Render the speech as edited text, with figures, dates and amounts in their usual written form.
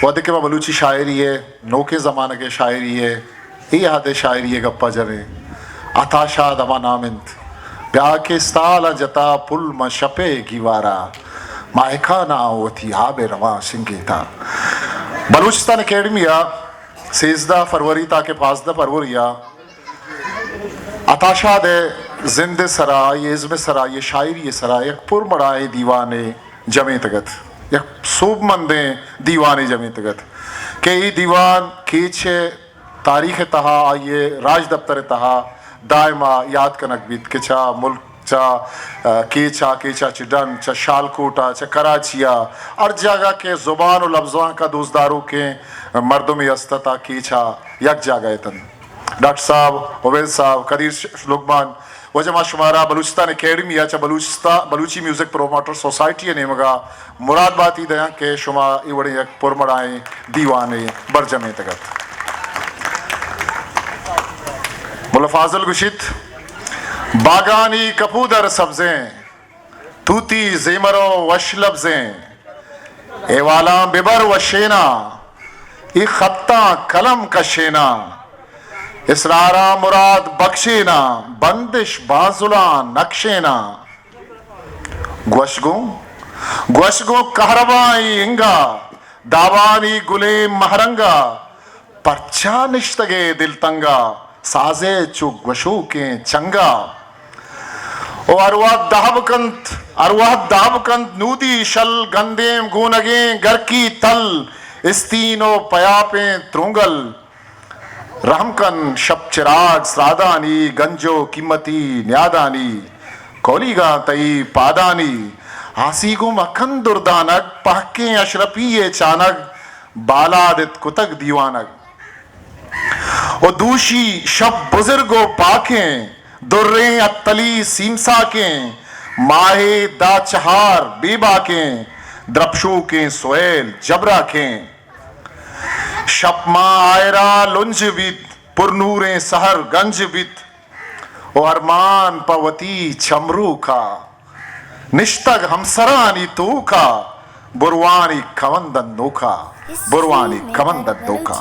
वद के बलूची शायरी है, नौके ज़माने के शायरी है, ये हादे शायरी है गप्पा जरे अताशा दमा नामिंत ब्या के स्ताल जता पुल मशपे गिवारा मायका ना होती आबे रवा सिंगेता। बलूचिस्तान अकेडमिया 13 फरवरी ताकि 15 फरवरिया अताशा दे जिंद सरा ये इज़्म सरा ये शायरी सरा एक पुरमड़ाए दीवाने जमे तगत एक सूबमंदे दीवाने जमे तगत के ये दीवान कीछे तारीख तहा ये राज दफ्तर तहा दायमा याद कनक बीत के चा मुल्क चा केचा चिडन चा शालकोटा चा कराचिया और जगह के ज़ुबान और लफ्ज़ों का दोस्तदारों के मर्दों यस्तता केचा यक जगह तन डॉक्टर साहब उवैद साहब कदीर लुकमान वजमा शुमारा बलूचिस्तान अकेडमी या चा बलूची म्यूज़िक प्रोमोटर सोसाइटी ने मगा मुराद बाती दया के शुमा इवड़े एक पुरमड़ाए दीवाने बरजमे तगत मुल्ला फाजल गुशित बागानी कपूदर सब्जें तूती जेमरो वश लफ्जें एवाला बिबर वशेना ई खत्ता कलम कशेना इसरारा मुराद बख्शेना बंदिश बाजुला नक्शेना ग्वशगो कहरबाई इंगा दावानी गुले महरंगा परचा निश्तगे दिल तंगा साजे चुग ग्वशो के चंगा ओ अरवाह दाबकंत नूदी शल गंदेम गूनगे घर की तल इस्तीनो पयापे त्रुंगल रहमकन शब चिराग सादानी गंजो कीमती न्यादानी कोलीगा तई पादानी हासीगो मखन दुर्दानक पहके अशरफी ये चानक बालादित कुतक दीवानक ओ दूशी शब बुजुर्गो पाकें दुर्रे अत्तली सीमसा के माहे दा चहार बेबा के द्रपशो के सोएल जबरा के शपमा आयरा लुंज बित पुरनूरे सहर गंज बित ओ अरमान पवती छमरू का निश्तग हमसरानी तो का बुरवानी कवंदन नोखा बुरवानी कवंदन नोखा।